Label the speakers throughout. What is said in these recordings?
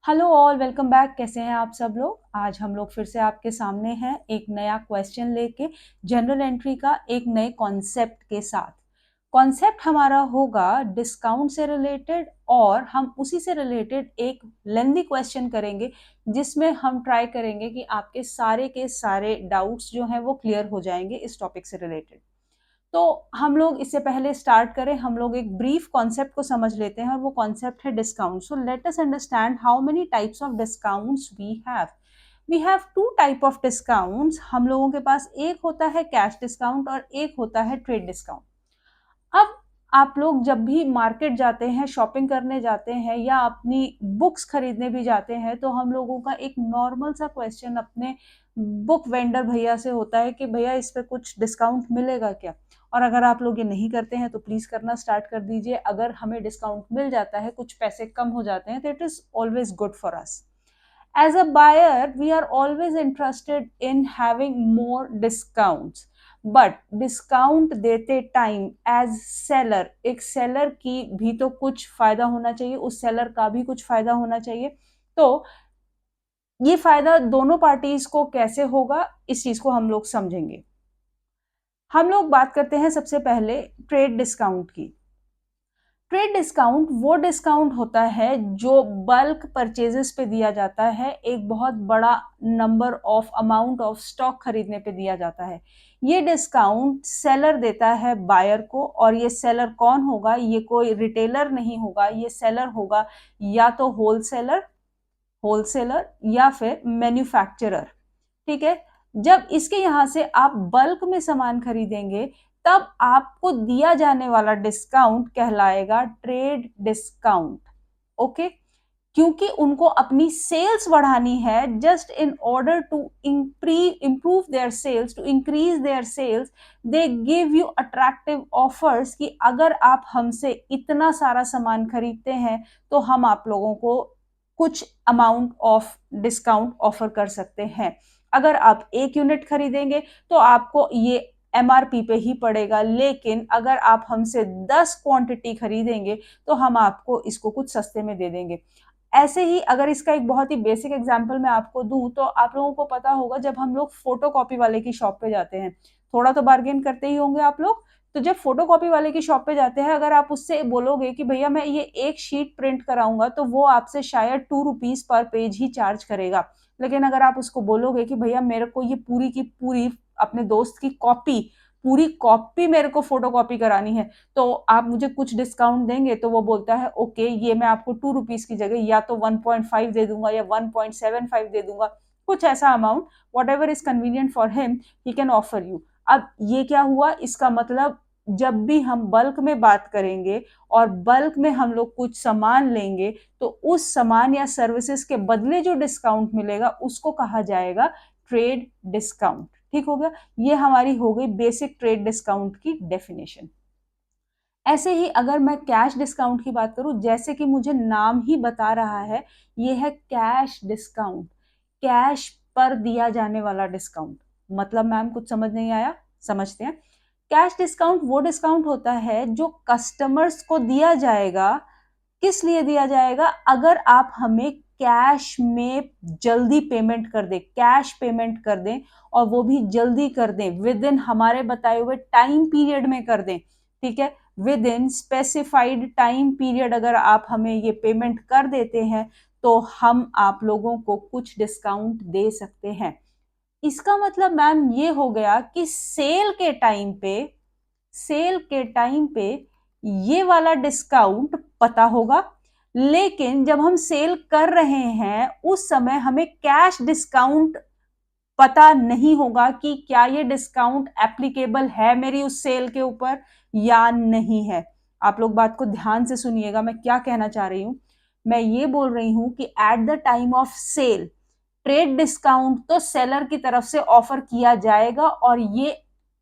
Speaker 1: Hello all, welcome back. कैसे हैं आप सब लोग? आज हम लोग फिर से आपके सामने हैं एक नया क्वेश्चन लेके, जनरल एंट्री का एक नए कॉन्सेप्ट के साथ। कॉन्सेप्ट हमारा होगा डिस्काउंट से रिलेटेड, और हम उसी से रिलेटेड एक लेंथी क्वेश्चन करेंगे जिसमें हम ट्राई करेंगे कि आपके सारे के सारे डाउट्स जो हैं वो क्लियर हो जाएंगे इस टॉपिक से रिलेटेड। तो हम लोग इससे पहले स्टार्ट करें, हम लोग एक ब्रीफ कॉन्सेप्ट को समझ लेते हैं, और वो कॉन्सेप्ट है discount. So let us understand how many types of discounts we have two type of discounts. हम लोगों के पास एक होता है कैश डिस्काउंट और एक होता है ट्रेड डिस्काउंट। अब आप लोग जब भी मार्केट जाते हैं, शॉपिंग करने जाते हैं या अपनी बुक्स खरीदने भी जाते हैं, तो हम लोगों का एक नॉर्मल सा क्वेश्चन अपने बुक वेंडर भैया से होता है कि भैया इस पे कुछ डिस्काउंट मिलेगा क्या। और अगर आप लोग ये नहीं करते हैं तो प्लीज करना स्टार्ट कर दीजिए। अगर हमें डिस्काउंट मिल जाता है, कुछ पैसे कम हो जाते हैं, तो it is always good for us. As a buyer, we are always interested in having more discounts. But discount देते टाइम एज सेलर, एक सेलर की भी तो कुछ फायदा होना चाहिए, उस सेलर का भी कुछ फायदा होना चाहिए। तो ये फायदा दोनों पार्टीज को कैसे होगा, इस चीज को हम लोग समझेंगे। हम लोग बात करते हैं सबसे पहले ट्रेड डिस्काउंट की। ट्रेड डिस्काउंट वो डिस्काउंट होता है जो बल्क परचेजेस पे दिया जाता है, एक बहुत बड़ा number of amount of stock खरीदने पे दिया जाता है। ये डिस्काउंट सेलर देता है बायर को, और ये सेलर कौन होगा? ये कोई रिटेलर नहीं होगा, ये सेलर होगा या तो होलसेलर या फिर मैन्युफैक्चरर। ठीक है। जब इसके यहां से आप बल्क में सामान खरीदेंगे, तब आपको दिया जाने वाला डिस्काउंट कहलाएगा ट्रेड डिस्काउंट। ओके। क्योंकि उनको अपनी सेल्स बढ़ानी है, just in order to improve their sales, to increase their sales, they give you attractive offers कि अगर आप हमसे इतना सारा सामान खरीदते हैं तो हम आप लोगों को कुछ अमाउंट ऑफ डिस्काउंट ऑफर कर सकते हैं। अगर आप एक यूनिट खरीदेंगे तो आपको ये एमआरपी पे ही पड़ेगा, लेकिन अगर आप हमसे 10 क्वांटिटी खरीदेंगे तो हम आपको इसको कुछ सस्ते में दे देंगे। ऐसे ही अगर इसका एक बहुत ही बेसिक एग्जांपल मैं आपको दूं, तो आप लोगों को पता होगा जब हम लोग फोटोकॉपी वाले की शॉप पे जाते हैं, थोड़ा तो बार्गेन करते ही होंगे आप लोग। तो जब फोटोकॉपी वाले की शॉप पे जाते हैं, अगर आप उससे बोलोगे कि भैया मैं ये एक शीट प्रिंट कराऊंगा, तो वो आपसे शायद 2 रुपीज पर पेज ही चार्ज करेगा। लेकिन अगर आप उसको बोलोगे कि भैया मेरे को ये पूरी की पूरी अपने दोस्त की कॉपी, पूरी कॉपी मेरे को फोटोकॉपी करानी है, तो आप मुझे कुछ डिस्काउंट देंगे, तो वो बोलता है ओके, ये मैं आपको 2 रुपीज की जगह या तो 1.5 दे दूंगा या 1.75 दे दूंगा, कुछ ऐसा amount, what ever is convenient for him, he can offer you. अब ये क्या हुआ? इसका मतलब जब भी हम बल्क में बात करेंगे और बल्क में हम लोग कुछ सामान लेंगे, तो उस सामान या सर्विसेज के बदले जो डिस्काउंट मिलेगा उसको कहा जाएगा ट्रेड डिस्काउंट। ठीक हो गया? ये हमारी हो गई बेसिक ट्रेड डिस्काउंट की डेफिनेशन। ऐसे ही अगर मैं कैश डिस्काउंट की बात करूं, जैसे कि मुझे नाम ही बता रहा है, ये है कैश डिस्काउंट, कैश पर दिया जाने वाला डिस्काउंट। मतलब मैम कुछ समझ नहीं आया? समझते हैं। कैश डिस्काउंट वो डिस्काउंट होता है जो कस्टमर्स को दिया जाएगा। किस लिए दिया जाएगा? अगर आप हमें कैश में जल्दी पेमेंट कर दें, कैश पेमेंट कर दें, और वो भी जल्दी कर दें, विद इन हमारे बताए हुए टाइम पीरियड में कर दें। ठीक है। With in specified time period अगर आप हमें ये पेमेंट कर देते हैं, तो हम आप लोगों को कुछ डिस्काउंट दे सकते हैं। इसका मतलब मैम ये हो गया कि सेल के टाइम पे ये वाला डिस्काउंट पता होगा, लेकिन जब हम सेल कर रहे हैं उस समय हमें कैश डिस्काउंट पता नहीं होगा कि क्या ये डिस्काउंट एप्लीकेबल है मेरी उस सेल के ऊपर या नहीं है। आप लोग बात को ध्यान से सुनिएगा, मैं क्या कहना चाह रही हूं। मैं ये बोल रही हूं कि at the time of sale trade discount तो सेलर की तरफ से ऑफर किया जाएगा, और ये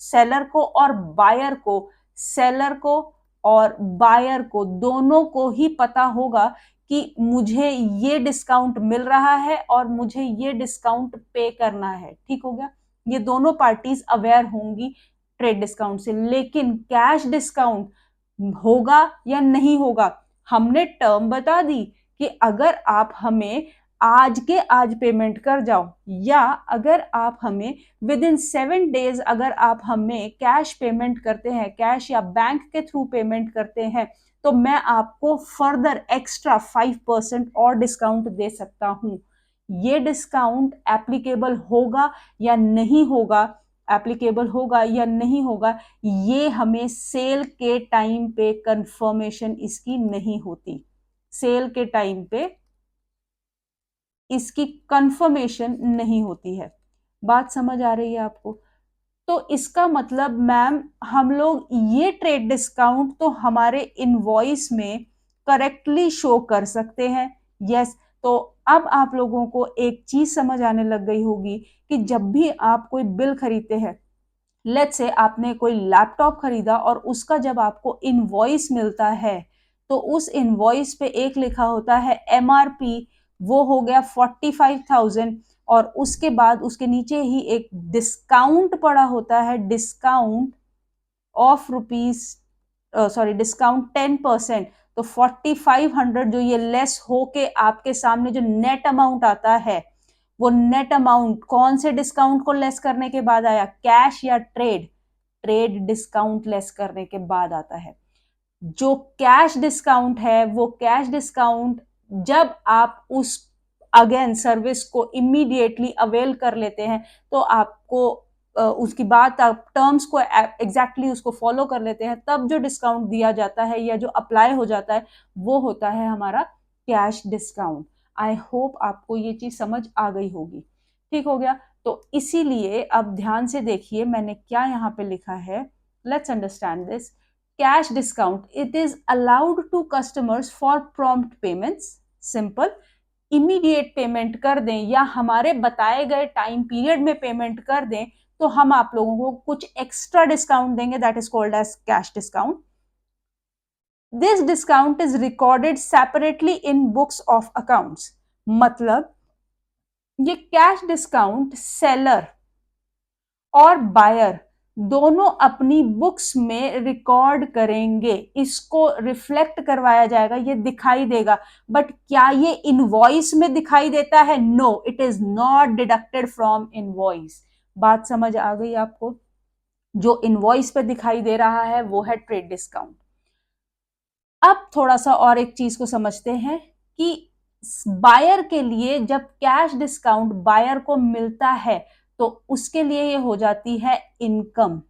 Speaker 1: सेलर को और बायर को सेलर को और बायर को दोनों को ही पता होगा कि मुझे ये डिस्काउंट मिल रहा है और मुझे ये डिस्काउंट पे करना है। ठीक हो गया? ये दोनों पार्टीज अवेयर होंगी ट्रेड डिस्काउंट से। लेकिन कैश डिस्काउंट होगा या नहीं होगा, हमने टर्म बता दी, कि अगर आप हमें आज के आज पेमेंट कर जाओ, या अगर आप हमें विद इन 7 डेज अगर आप हमें कैश पेमेंट करते हैं, कैश या बैंक के थ्रू पेमेंट करते हैं, तो मैं आपको फर्दर एक्स्ट्रा 5% और डिस्काउंट दे सकता हूं। ये डिस्काउंट एप्लीकेबल होगा या नहीं होगा, एप्लीकेबल होगा या नहीं होगा, ये हमें सेल के टाइम पे कंफर्मेशन इसकी नहीं होती। सेल के टाइम पे इसकी कंफर्मेशन नहीं होती है। बात समझ आ रही है आपको? तो इसका मतलब मैम हम लोग ये ट्रेड डिस्काउंट तो हमारे इनवॉइस में करेक्टली शो कर सकते हैं। यस, तो अब आप लोगों को एक चीज समझ आने लग गई होगी कि जब भी आप कोई बिल खरीदते हैं, लेट्स से आपने कोई लैपटॉप खरीदा और उसका जब आपको इनवॉइस मिलता है, तो उस इनवॉइस पे एक लिखा होता है एमआरपी, वो हो गया 45,000, और उसके बाद उसके नीचे ही एक डिस्काउंट पड़ा होता है, discount of rupees, sorry discount 10%। तो 4500 जो ये लेस होके आपके सामने जो नेट अमाउंट आता है, वो नेट अमाउंट कौन से डिस्काउंट को लेस करने के बाद आया, कैश या ट्रेड? ट्रेड डिस्काउंट लेस करने के बाद आता है। जो कैश डिस्काउंट है, वो कैश डिस्काउंट जब आप उस अगेन सर्विस को इमीडिएटली अवेल कर लेते हैं, तो आपको उसकी बात आप टर्म्स को एग्जैक्टली उसको फॉलो कर लेते हैं, तब जो डिस्काउंट दिया जाता है या जो अप्लाई हो जाता है, वो होता है हमारा कैश डिस्काउंट। आई होप आपको ये चीज समझ आ गई होगी। ठीक हो गया? तो इसीलिए अब ध्यान से देखिए मैंने क्या यहाँ पे लिखा है। Let's understand this. Cash discount, it is allowed to customers for prompt payments. Simple, immediate payment कर दें या हमारे बताए गए टाइम पीरियड में पेमेंट कर दें, तो हम आप लोगों को कुछ एक्स्ट्रा डिस्काउंट देंगे, that is called as cash discount. This discount is recorded separately in books of accounts. मतलब ये कैश डिस्काउंट सेलर और बायर दोनों अपनी बुक्स में रिकॉर्ड करेंगे, इसको रिफ्लेक्ट करवाया जाएगा, ये दिखाई देगा। बट क्या ये इनवॉइस में दिखाई देता है? No, it is not deducted from invoice. बात समझ आ गई आपको? जो इनवॉइस पे दिखाई दे रहा है वो है ट्रेड डिस्काउंट। अब थोड़ा सा और एक चीज को समझते हैं कि बायर के लिए जब कैश डिस्काउंट बायर को मिलता है, तो उसके लिए ये हो जाती है इनकम।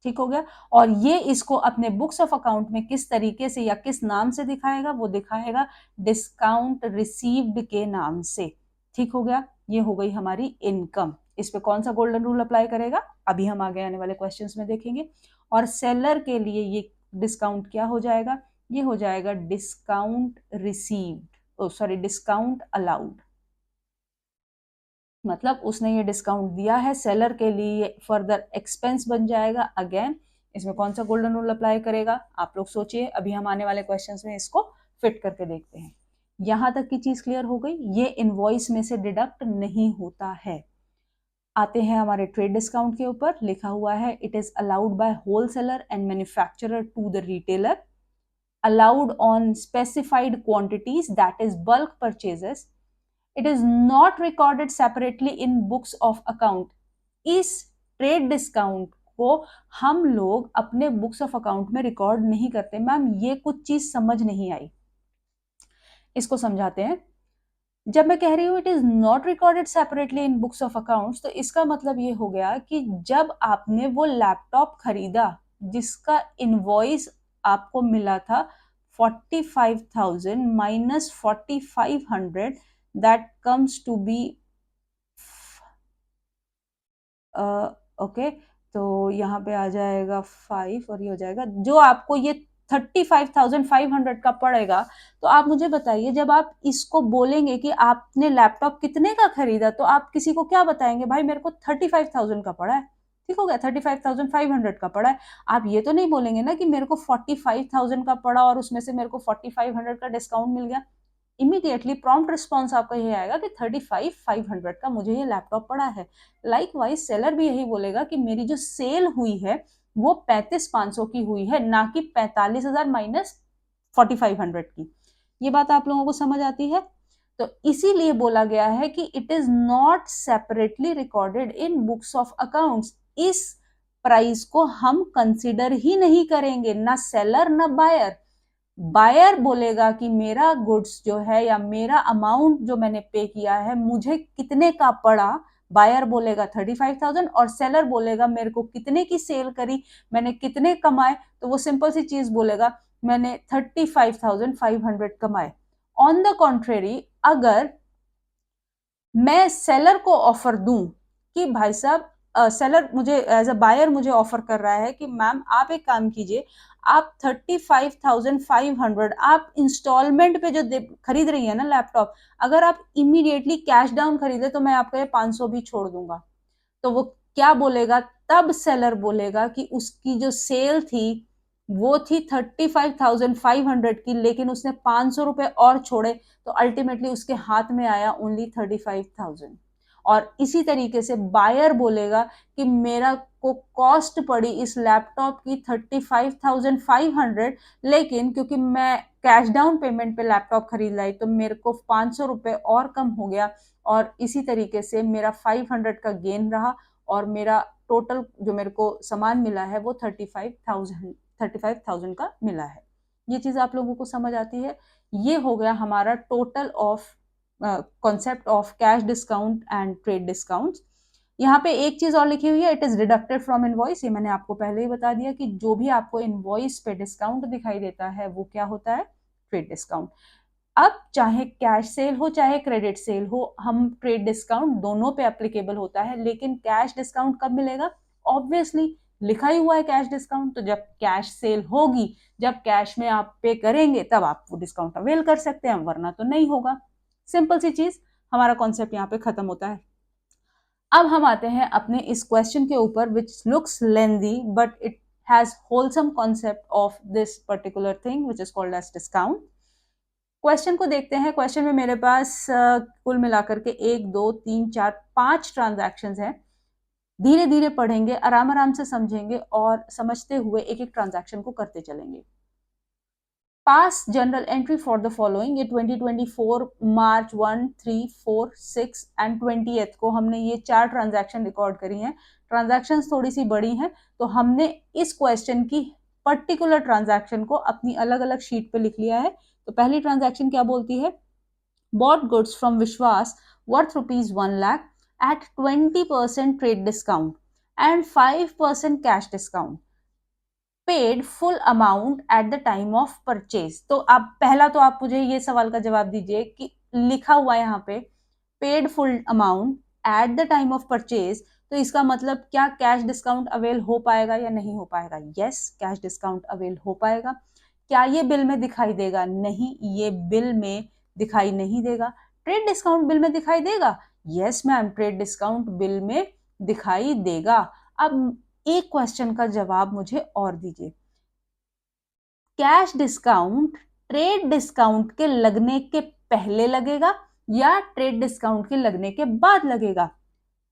Speaker 1: ठीक हो गया? और ये इसको अपने बुक्स ऑफ अकाउंट में किस तरीके से या किस नाम से दिखाएगा? वो दिखाएगा डिस्काउंट रिसीव्ड के नाम से। ठीक हो गया? ये हो गई हमारी इनकम। इस पे कौन सा गोल्डन रूल अप्लाई करेगा, अभी हम आगे आने वाले क्वेश्चंस में देखेंगे। और सेलर के लिए ये डिस्काउंट क्या हो जाएगा? ये हो जाएगा discount received, sorry discount allowed. मतलब उसने ये डिस्काउंट दिया है, सेलर के लिए फर्दर एक्सपेंस बन जाएगा। अगेन इसमें कौन सा गोल्डन रूल अप्लाई करेगा, आप लोग सोचिए, अभी हम आने वाले क्वेश्चंस में इसको फिट करके देखते हैं। यहां तक की चीज क्लियर हो गई? ये इनवॉइस में से डिडक्ट नहीं होता है। आते हैं हमारे ट्रेड डिस्काउंट के ऊपर। लिखा हुआ है it is allowed by wholesaler and manufacturer to the retailer, allowed on specified quantities, that is bulk purchases. It is not recorded separately in books of account. इस ट्रेड डिस्काउंट को हम लोग अपने बुक्स ऑफ अकाउंट में record नहीं करते। Ma'am ये कुछ चीज समझ नहीं आई, इसको समझाते हैं। जब मैं कह रही हूं it is not recorded separately in books of accounts, तो इसका मतलब ये हो गया कि जब आपने वो लैपटॉप खरीदा जिसका इनवॉइस आपको मिला था 45,000 minus 4,500, that comes to be okay, तो यहाँ पे आ जाएगा 5 और ये हो जाएगा, जो आपको ये 35,500 का पड़ेगा। तो आप मुझे बताइए, जब आप इसको बोलेंगे कि आपने लैपटॉप कितने का खरीदा, तो आप किसी को क्या बताएंगे? भाई मेरे को 35,000 का पड़ा है। ठीक हो गया? 35,500 का पड़ा है। आप ये तो नहीं बोलेंगे ना कि मेरे को 45,000 का पड़ा और उसमें से मेरे को 4,500 का डिस्काउंट मिल गया। इमीडिएटली प्रॉम्प्ट रिस्पॉन्स आपका ये आएगा कि 35,500 का मुझे ये लैपटॉप पड़ा है। लाइकवाइज सेलर भी यही बोलेगा कि मेरी जो सेल हुई है वो 35,500 की हुई है, ना कि 45,000 माइनस 4,500 की। ये बात आप लोगों को समझ आती है? तो इसीलिए बोला गया है कि it is not separately recorded in books of accounts. इस प्राइस को हम कंसिडर ही नहीं करेंगे, ना सेलर ना बायर। बायर बोलेगा कि मेरा गुड्स जो है या मेरा अमाउंट जो मैंने पे किया है मुझे कितने का पड़ा, बायर बोलेगा 35,000, और सेलर बोलेगा मेरे को कितने की सेल करी, मैंने कितने कमाए, तो वो सिंपल सी चीज बोलेगा मैंने 35,500 कमाए। ऑन द कॉन्ट्रेरी, अगर मैं सेलर को ऑफर दूं कि भाई साहब, सेलर मुझे एज अ बायर मुझे ऑफर कर रहा है कि मैम आप एक काम कीजिए, आप 35,500 आप इंस्टॉलमेंट पे जो खरीद रही है ना लैपटॉप, अगर आप इमीडिएटली कैश डाउन खरीदे तो मैं आपको ये 500 भी छोड़ दूंगा। तो वो क्या बोलेगा, तब सेलर बोलेगा कि उसकी जो सेल थी वो थी 35,500 की, लेकिन उसने 500 रुपए और छोड़े, तो अल्टीमेटली उसके हाथ में आया ओनली 35,000। और इसी तरीके से बायर बोलेगा कि मेरा को कॉस्ट पड़ी इस लैपटॉप की 35,500, लेकिन क्योंकि मैं कैश डाउन पेमेंट पे लैपटॉप खरीद लाई तो मेरे को 500 रुपए और कम हो गया, और इसी तरीके से मेरा 500 का गेन रहा, और मेरा टोटल जो मेरे को सामान मिला है वो 35,000 का मिला है। ये चीज आप लोगों को समझ आती है? ये हो गया हमारा total of concept of cash discount and trade discount. यहाँ पे एक चीज और लिखी हुई है, it is deducted from invoice. ये मैंने आपको पहले ही बता दिया कि जो भी आपको इनवॉइस पे डिस्काउंट दिखाई देता है वो क्या होता है, ट्रेड डिस्काउंट। अब चाहे कैश सेल हो चाहे क्रेडिट सेल हो, हम ट्रेड डिस्काउंट दोनों पे एप्लीकेबल होता है, लेकिन कैश डिस्काउंट कब मिलेगा? ऑब्वियसली लिखा ही हुआ है कैश डिस्काउंट, तो जब कैश सेल होगी, जब कैश में आप पे करेंगे तब आप वो डिस्काउंट अवेल कर सकते हैं, वरना तो नहीं होगा। सिंपल सी चीज, हमारा कॉन्सेप्ट यहाँ पे खत्म होता है। अब हम आते हैं अपने इस क्वेश्चन के ऊपर, which looks lengthy but it has wholesome concept of this particular thing which is called as discount. Question को देखते हैं। क्वेश्चन में मेरे पास कुल मिलाकर के 1 2 3 4 5 ट्रांजैक्शन हैं। धीरे धीरे पढ़ेंगे, आराम आराम से समझेंगे और समझते हुए एक एक ट्रांजैक्शन को करते चलेंगे। Pass journal entry for the following, ये 2024 मार्च 1 3 4 6 एंड 20th को हमने ये 4 ट्रांजैक्शन रिकॉर्ड करी हैं। ट्रांजैक्शंस थोड़ी सी बड़ी हैं, तो हमने इस क्वेश्चन की पर्टिकुलर ट्रांजैक्शन को अपनी अलग अलग शीट पे लिख लिया है। तो पहली ट्रांजैक्शन क्या बोलती है, bought goods from Vishwas worth rupees 1 lakh at 20% trade discount and 5% cash discount, paid full amount at the time of purchase। तो आप पहला तो आप मुझे ये सवाल का जवाब दीजिए कि लिखा हुआ है यहाँ पे paid full amount at the time of purchase, तो इसका मतलब क्या कैश डिस्काउंट अवेल हो पाएगा या नहीं हो पाएगा? यस, कैश डिस्काउंट अवेल हो पाएगा। क्या ये बिल में दिखाई देगा? नहीं, ये बिल में दिखाई नहीं देगा। ट्रेड डिस्काउंट बिल में दिखाई देगा? Yes ma'am, trade discount bill में दिखाई देगा। अब एक क्वेश्चन का जवाब मुझे और दीजिए, कैश डिस्काउंट ट्रेड डिस्काउंट के लगने के पहले लगेगा या ट्रेड डिस्काउंट के लगने के बाद लगेगा?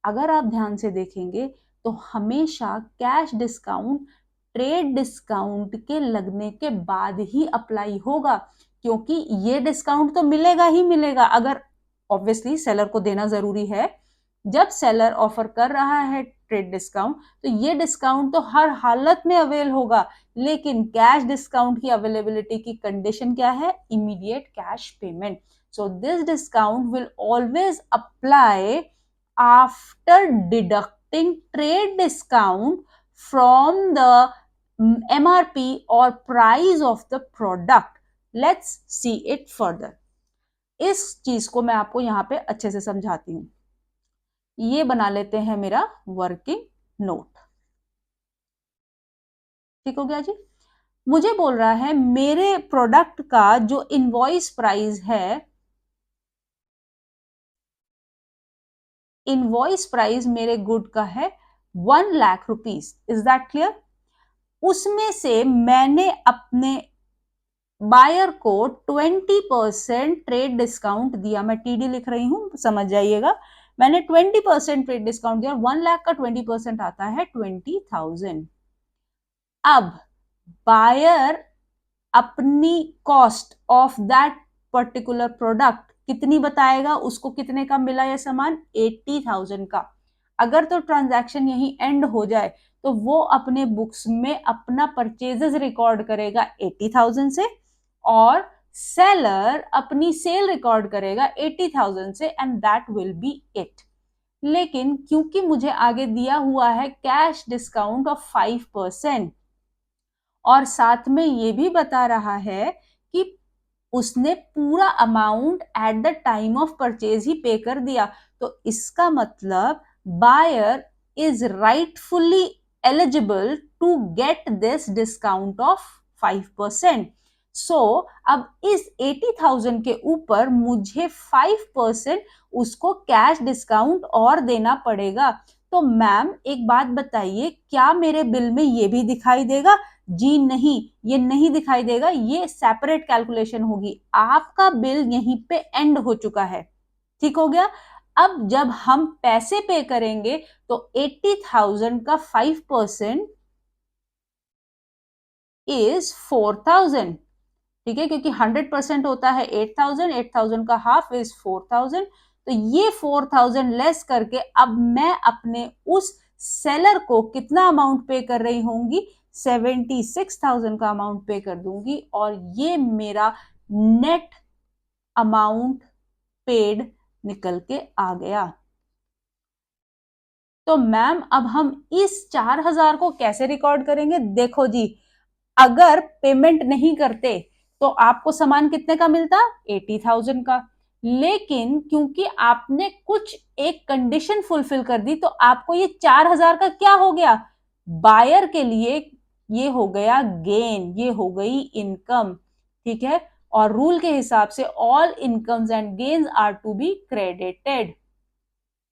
Speaker 1: अगर आप ध्यान से देखेंगे तो हमेशा कैश डिस्काउंट ट्रेड डिस्काउंट के लगने के बाद ही अप्लाई होगा, क्योंकि ये डिस्काउंट तो मिलेगा ही मिलेगा। अगर ऑब्वियसली सेलर को देना जरूरी है, जब सेलर ऑफर कर रहा है ट्रेड डिस्काउंट तो ये डिस्काउंट तो हर हालत में अवेल होगा, लेकिन कैश डिस्काउंट की अवेलेबिलिटी की कंडीशन क्या है? Immediate cash payment. So this discount will always apply after deducting trade discount from the MRP or price of the product. Let's see it further. इस चीज को मैं आपको यहां पे अच्छे से समझाती हूं। ये बना लेते हैं मेरा वर्किंग नोट। ठीक हो गया जी? मुझे बोल रहा है मेरे प्रोडक्ट का जो इनवॉइस प्राइस है, इनवॉइस प्राइस मेरे गुड का है 1 lakh rupees. Is that clear? उसमें से मैंने अपने बायर को 20% ट्रेड डिस्काउंट दिया। मैं टीडी लिख रही हूं, समझ जाइएगा। मैंने 20% ट्रेड डिस्काउंट दिया। 1 लाख का 20% आता है 20,000। अब बायर अपनी cost of that particular product कितनी बताएगा, उसको कितने का मिला ये सामान, 80,000 का। अगर तो ट्रांजैक्शन यही एंड हो जाए तो वो अपने बुक्स में अपना परचेजेस रिकॉर्ड करेगा 80,000 से, और सेलर अपनी सेल रिकॉर्ड करेगा 80,000 से, and that will be it. लेकिन क्योंकि मुझे आगे दिया हुआ है कैश डिस्काउंट ऑफ 5%, और साथ में ये भी बता रहा है कि उसने पूरा amount at the time of purchase ही पे कर दिया, तो इसका मतलब buyer is rightfully eligible to get this discount of 5%। So अब इस 80,000 के ऊपर मुझे 5% उसको कैश डिस्काउंट और देना पड़ेगा। तो मैम एक बात बताइए, क्या मेरे बिल में ये भी दिखाई देगा? जी नहीं, ये नहीं दिखाई देगा, ये सेपरेट कैलकुलेशन होगी। आपका बिल यहीं पे एंड हो चुका है, ठीक हो गया। अब जब हम पैसे पे करेंगे तो 80,000 का 5% इज 4,000, ठीक है, क्योंकि 100% होता है 8,000, 8,000 का हाफ इज 4,000। तो ये 4,000 लेस करके अब मैं अपने उस सेलर को कितना अमाउंट पे कर रही होंगी, 76,000 का अमाउंट पे कर दूंगी, और ये मेरा नेट अमाउंट पेड निकल के आ गया। तो मैम अब हम इस 4,000 को कैसे रिकॉर्ड करेंगे? देखो जी, अगर पेमेंट नहीं करते तो आपको सामान कितने का मिलता, 80,000 का। लेकिन क्योंकि आपने कुछ एक कंडीशन फुलफिल कर दी तो आपको ये 4,000 का क्या हो गया, बायर के लिए ये हो गया गेन, ये हो गई इनकम, ठीक है। और रूल के हिसाब से all incomes and gains are to be credited.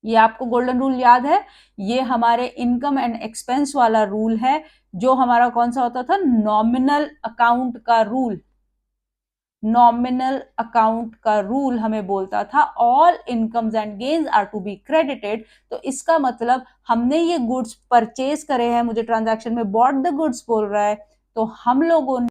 Speaker 1: ये आपको गोल्डन रूल याद है, ये हमारे इनकम एंड एक्सपेंस वाला रूल है, जो हमारा कौन सा होता था, नॉमिनल अकाउंट का रूल। नॉमिनल अकाउंट का रूल हमें बोलता था all incomes and gains are to be credited. तो इसका मतलब हमने ये गुड्स परचेज करे हैं, मुझे ट्रांजैक्शन में बॉट द गुड्स बोल रहा है, तो हम लोगों